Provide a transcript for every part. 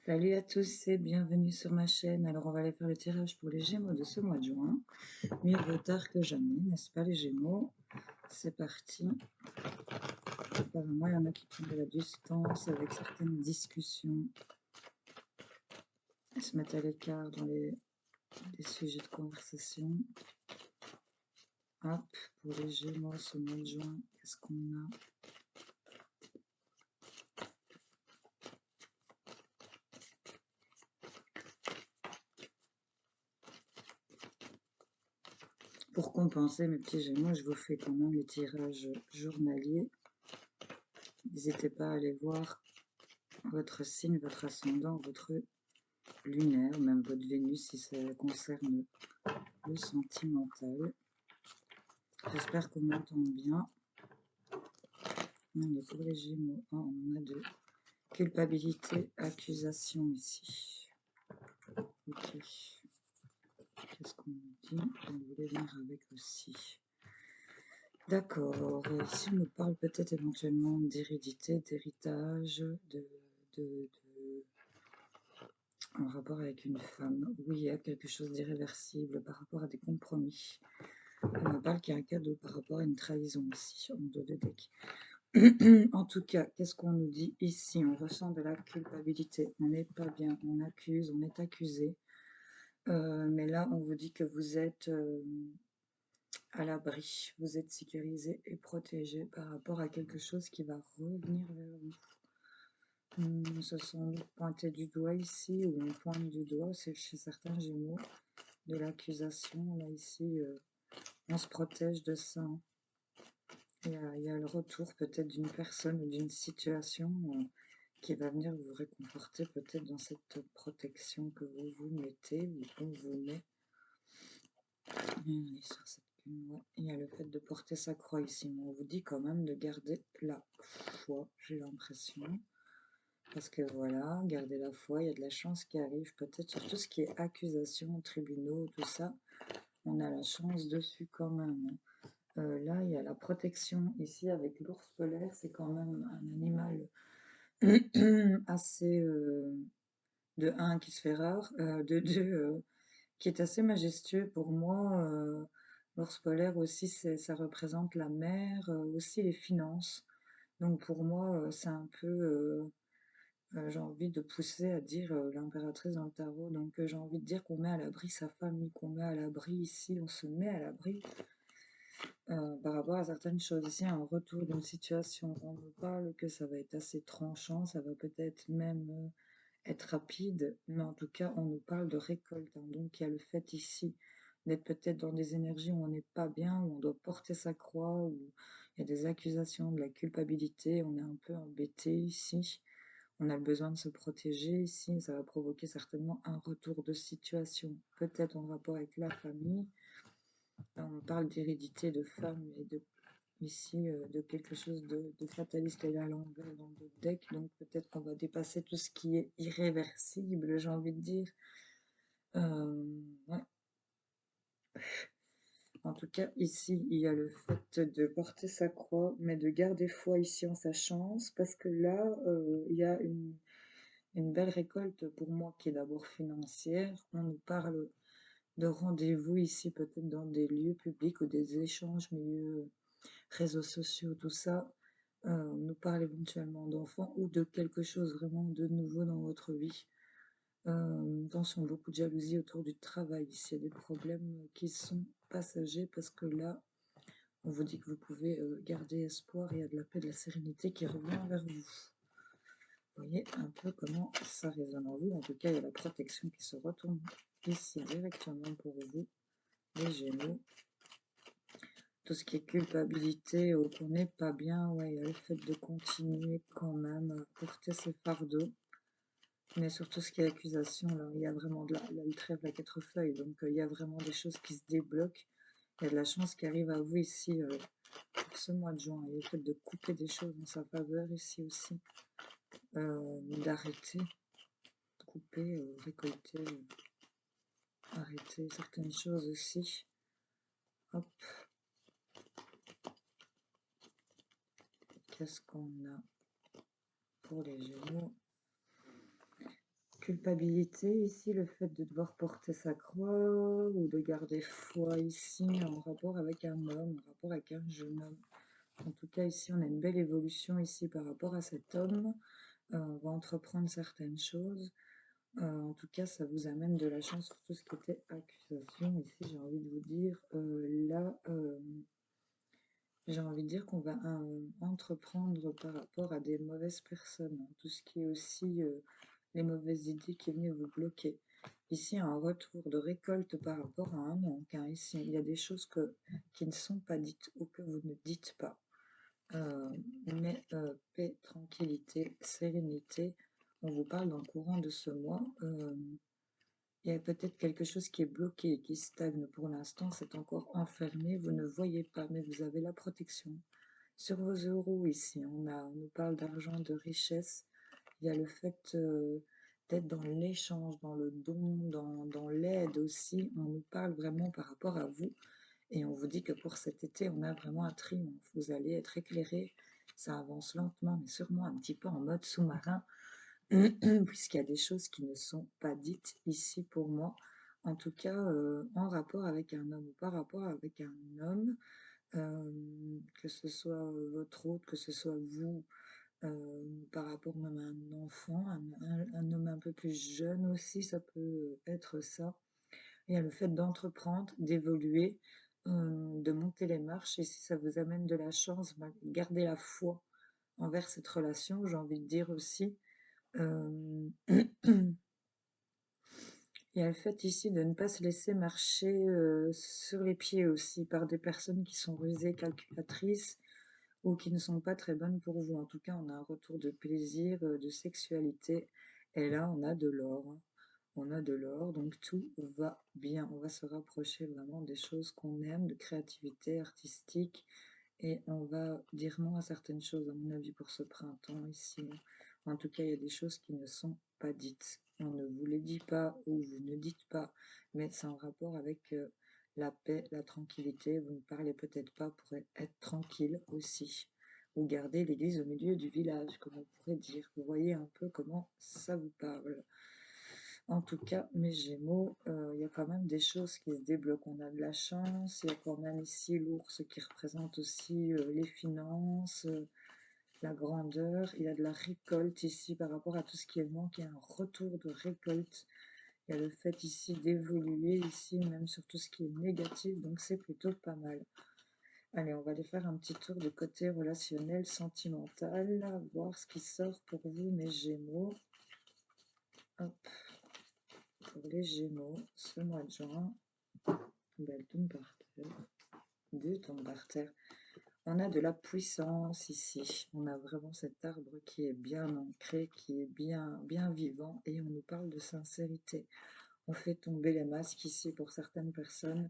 Salut à tous et bienvenue sur ma chaîne. Alors on va aller faire le tirage pour les Gémeaux de ce mois de juin. Mieux vaut tard que jamais, n'est-ce pas les Gémeaux? C'est parti. Apparemment il y en a qui prennent de la distance avec certaines discussions. Elles se mettent à l'écart dans des sujets de conversation. Hop, pour les Gémeaux ce mois de juin, qu'est-ce qu'on a? Pour compenser mes petits Gémeaux, je vous fais quand même les tirages journaliers. N'hésitez pas à aller voir votre signe, votre ascendant, votre lunaire, même votre Vénus si ça concerne le sentimental. J'espère qu'on m'entend bien. Allez, pour les Gémeaux, on a de culpabilité, accusation ici. Ok. Qu'est-ce qu'on nous dit? On voulait venir avec aussi. D'accord. Ici, on nous parle peut-être éventuellement d'hérédité, d'héritage, en rapport avec une femme. Oui, il y a quelque chose d'irréversible par rapport à des compromis. On me parle qu'il y a un cadeau par rapport à une trahison ici, en dos de deck. En tout cas, qu'est-ce qu'on nous dit ici? On ressent de la culpabilité, on n'est pas bien, on accuse, on est accusé. Mais là, on vous dit que vous êtes à l'abri, vous êtes sécurisé et protégé par rapport à quelque chose qui va revenir vers vous. Se sont pointés du doigt ici, ou on pointe du doigt, c'est chez certains Gémeaux, de l'accusation. Là, ici, on se protège de ça. Il y a le retour peut-être d'une personne ou d'une situation qui va venir vous réconforter peut-être dans cette protection que vous vous mettez ou qu'on vous met. Et sur cette ouais. Il y a le fait de porter sa croix ici. Mais on vous dit quand même de garder la foi, j'ai l'impression. Parce que voilà, garder la foi, il y a de la chance qui arrive peut-être sur tout ce qui est accusation, tribunaux, tout ça. On a la chance dessus quand même. Là, il y a la protection ici avec l'ours polaire. C'est quand même un animal assez, de un, qui se fait rare, de deux, qui est assez majestueux pour moi. L'ours polaire aussi, ça représente la mer, aussi les finances. Donc pour moi, c'est un peu, j'ai envie de pousser à dire l'impératrice dans le tarot. Donc j'ai envie de dire qu'on met à l'abri sa famille, qu'on met à l'abri ici, on se met à l'abri par rapport à certaines choses. Ici, un retour d'une situation, on nous parle que ça va être assez tranchant, ça va peut-être même être rapide, mais en tout cas, on nous parle de récolte. Hein. Donc, il y a le fait ici d'être peut-être dans des énergies où on n'est pas bien, où on doit porter sa croix, où il y a des accusations, de la culpabilité, on est un peu embêté ici. On a besoin de se protéger ici, ça va provoquer certainement un retour de situation, peut-être en rapport avec la famille. On parle d'hérédité de femme et de ici de quelque chose de fataliste et à l'envers dans le deck, donc peut-être qu'on va dépasser tout ce qui est irréversible, j'ai envie de dire. Ouais. En tout cas, ici, il y a le fait de porter sa croix, mais de garder foi ici en sa chance, parce que là, il y a une belle récolte pour moi qui est d'abord financière. On nous parle de rendez-vous ici, peut-être dans des lieux publics ou des échanges, milieux réseaux sociaux, tout ça. On nous parle éventuellement d'enfants ou de quelque chose vraiment de nouveau dans votre vie. Attention, beaucoup de jalousie autour du travail. Ici, il y a des problèmes qui sont passagers parce que là, on vous dit que vous pouvez garder espoir et il y a de la paix, de la sérénité qui revient vers vous. Vous voyez un peu comment ça résonne en vous. En tout cas, il y a la protection qui se retourne ici directement pour vous, les Gémeaux. Tout ce qui est culpabilité ou qu'on n'est pas bien, ouais, il y a le fait de continuer quand même à porter ses fardeaux. Mais surtout ce qui est accusation, là, il y a vraiment de le trèfle à 4 feuilles, donc il y a vraiment des choses qui se débloquent. Il y a de la chance qui arrive à vous ici pour ce mois de juin. Il y a le fait de couper des choses en sa faveur ici aussi, d'arrêter, de couper, récolter, arrêter certaines choses aussi. Hop. Qu'est-ce qu'on a pour les Gémeaux? culpabilité ici, le fait de devoir porter sa croix ou de garder foi ici en rapport avec un homme, en rapport avec un jeune homme. En tout cas, ici, on a une belle évolution ici par rapport à cet homme. On va entreprendre certaines choses. En tout cas, ça vous amène de la chance sur tout ce qui était accusation. Ici, j'ai envie de vous dire, là, j'ai envie de dire qu'on va entreprendre par rapport à des mauvaises personnes, hein. Tout ce qui est aussi les mauvaises idées qui venaient vous bloquer. Ici, un retour de récolte par rapport à un manque, hein. Ici, il y a des choses qui ne sont pas dites ou que vous ne dites pas. Mais paix, tranquillité, sérénité. On vous parle dans le courant de ce mois. Il y a peut-être quelque chose qui est bloqué, qui stagne pour l'instant. C'est encore enfermé. Vous ne voyez pas, mais vous avez la protection. Sur vos euros ici, on nous parle d'argent, de richesse. Il y a le fait d'être dans l'échange, dans le don, dans l'aide aussi. On nous parle vraiment par rapport à vous. Et on vous dit que pour cet été, on a vraiment un triomphe. Vous allez être éclairé. Ça avance lentement, mais sûrement un petit peu en mode sous-marin, puisqu'il y a des choses qui ne sont pas dites ici pour moi. En tout cas, en rapport avec un homme ou par rapport avec un homme, que ce soit votre hôte, que ce soit vous, par rapport même à un enfant, un homme un peu plus jeune aussi, ça peut être ça. Il y a le fait d'entreprendre, d'évoluer, de monter les marches, et si ça vous amène de la chance, bah, gardez la foi envers cette relation, j'ai envie de dire aussi. Euh, Il y a le fait ici de ne pas se laisser marcher sur les pieds aussi par des personnes qui sont rusées, calculatrices ou qui ne sont pas très bonnes pour vous. En tout cas, on a un retour de plaisir, de sexualité, et là, on a de l'or, hein. On a de l'or, donc tout va bien. On va se rapprocher vraiment des choses qu'on aime, de créativité artistique, et on va dire non à certaines choses, à mon avis, pour ce printemps ici. En tout cas, il y a des choses qui ne sont pas dites. On ne vous les dit pas ou vous ne dites pas, mais c'est en rapport avec la paix, la tranquillité. Vous ne parlez peut-être pas pour être tranquille aussi. Ou garder l'église au milieu du village, comme on pourrait dire. Vous voyez un peu comment ça vous parle. En tout cas, mes Gémeaux, il y a quand même des choses qui se débloquent. On a de la chance, il y a quand même ici l'ours qui représente aussi les finances, la grandeur. Il y a de la récolte ici par rapport à tout ce qui est manque. Il y a un retour de récolte. Il y a le fait ici d'évoluer ici, même sur tout ce qui est négatif. Donc c'est plutôt pas mal. Allez, on va aller faire un petit tour du côté relationnel, sentimental, voir ce qui sort pour vous, mes Gémeaux. Hop. Pour les Gémeaux, ce mois de juin, belle tombe par terre, deux tombes par terre. On a de la puissance ici. On a vraiment cet arbre qui est bien ancré, qui est bien vivant, et on nous parle de sincérité. On fait tomber les masques ici pour certaines personnes.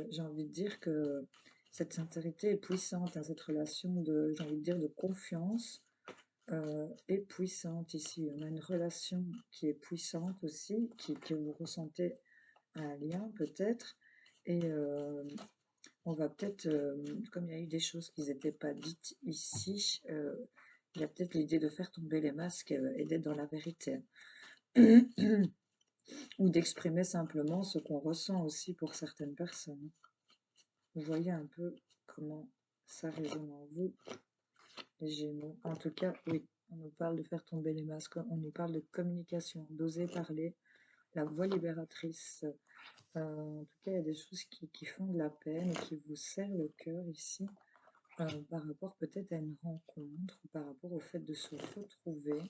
J'ai envie de dire que cette sincérité est puissante, hein, cette relation de, j'ai envie de dire, de confiance est puissante ici. On a une relation qui est puissante aussi, que vous ressentez un lien peut-être. Et on va peut-être, comme il y a eu des choses qui n'étaient pas dites ici, il y a peut-être l'idée de faire tomber les masques et d'être dans la vérité. Ou d'exprimer simplement ce qu'on ressent aussi pour certaines personnes. Vous voyez un peu comment ça résonne en vous, les Gémeaux. En tout cas, oui, on nous parle de faire tomber les masques, on nous parle de communication, d'oser parler, la voix libératrice. En tout cas, il y a des choses qui font de la peine et qui vous serrent le cœur ici, par rapport peut-être à une rencontre, ou par rapport au fait de se retrouver.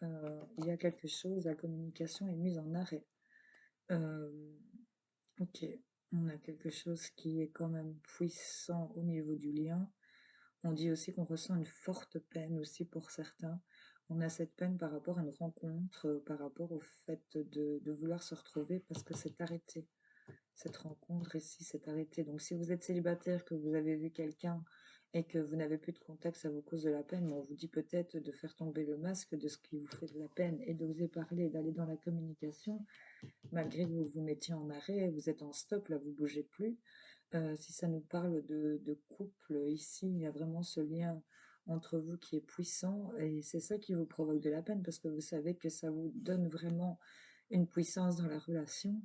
Il y a quelque chose, la communication est mise en arrêt. Euh, ok, on a quelque chose qui est quand même puissant au niveau du lien. On dit aussi qu'on ressent une forte peine aussi pour certains. On a cette peine par rapport à une rencontre, par rapport au fait de vouloir se retrouver parce que c'est arrêté. Cette rencontre ici s'est arrêtée. Donc si vous êtes célibataire, que vous avez vu quelqu'un et que vous n'avez plus de contact, ça vous cause de la peine, mais on vous dit peut-être de faire tomber le masque de ce qui vous fait de la peine et d'oser parler, d'aller dans la communication, malgré que vous vous mettiez en arrêt, vous êtes en stop, là vous bougez plus. Si ça nous parle de couple, ici, il y a vraiment ce lien entre vous qui est puissant et c'est ça qui vous provoque de la peine parce que vous savez que ça vous donne vraiment une puissance dans la relation.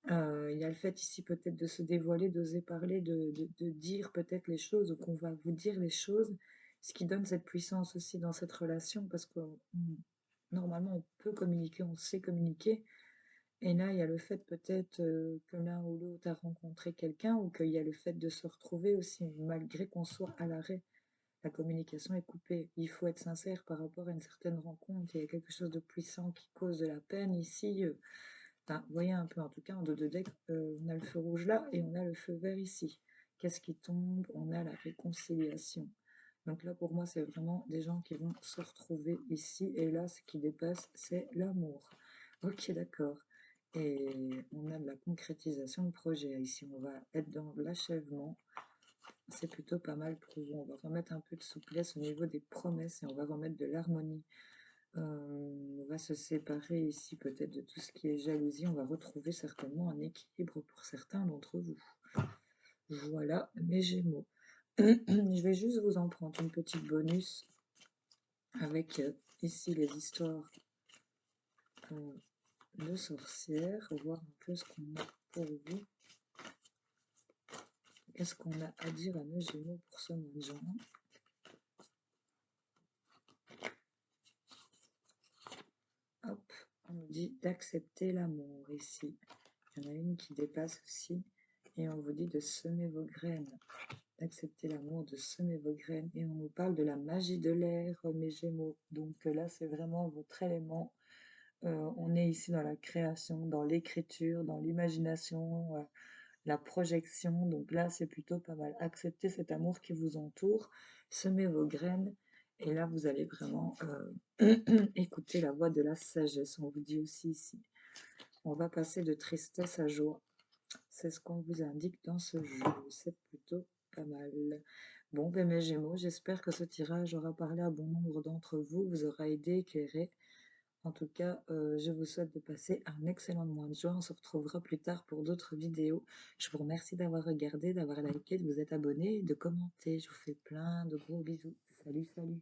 Il y a le fait ici peut-être de se dévoiler, d'oser parler, de dire peut-être les choses ou qu'on va vous dire les choses, ce qui donne cette puissance aussi dans cette relation parce que normalement on peut communiquer, on sait communiquer. Et là, il y a le fait peut-être que l'un ou l'autre a rencontré quelqu'un ou qu'il y a le fait de se retrouver aussi, malgré qu'on soit à l'arrêt. La communication est coupée. Il faut être sincère par rapport à une certaine rencontre. Il y a quelque chose de puissant qui cause de la peine ici. Enfin, vous voyez un peu, en tout cas, en dos de deck, on a le feu rouge là et on a le feu vert ici. Qu'est-ce qui tombe? On a la réconciliation. Donc là, pour moi, c'est vraiment des gens qui vont se retrouver ici. Et là, ce qui dépasse, c'est l'amour. Ok, d'accord. Et on a de la concrétisation de projet. Ici, on va être dans l'achèvement. C'est plutôt pas mal pour vous. On va remettre un peu de souplesse au niveau des promesses et on va remettre de l'harmonie. On va se séparer ici peut-être de tout ce qui est jalousie. On va retrouver certainement un équilibre pour certains d'entre vous. Voilà mes Gémeaux. Je vais juste vous en prendre une petite bonus avec ici les histoires de sorcières. Voir un peu ce qu'on a pour vous. Qu'est-ce qu'on a à dire à nos Gémeaux pour ce mois de juin? Hop, on nous dit d'accepter l'amour ici. Il y en a une qui dépasse aussi. Et on vous dit de semer vos graines. D'accepter l'amour, de semer vos graines. Et on nous parle de la magie de l'air, mes Gémeaux. Donc là, c'est vraiment votre élément. On est ici dans la création, dans l'écriture, dans l'imagination, la projection. Donc là, c'est plutôt pas mal. Acceptez cet amour qui vous entoure, semez vos graines. Et là, vous allez vraiment écouter la voix de la sagesse. On vous dit aussi ici. On va passer de tristesse à joie. C'est ce qu'on vous indique dans ce jeu. C'est plutôt pas mal. Bon, ben mes Gémeaux, j'espère que ce tirage aura parlé à bon nombre d'entre vous, vous aura aidé, éclairé. En tout cas, je vous souhaite de passer un excellent mois de juin. On se retrouvera plus tard pour d'autres vidéos. Je vous remercie d'avoir regardé, d'avoir liké, de vous être abonné et de commenter. Je vous fais plein de gros bisous. Salut, salut.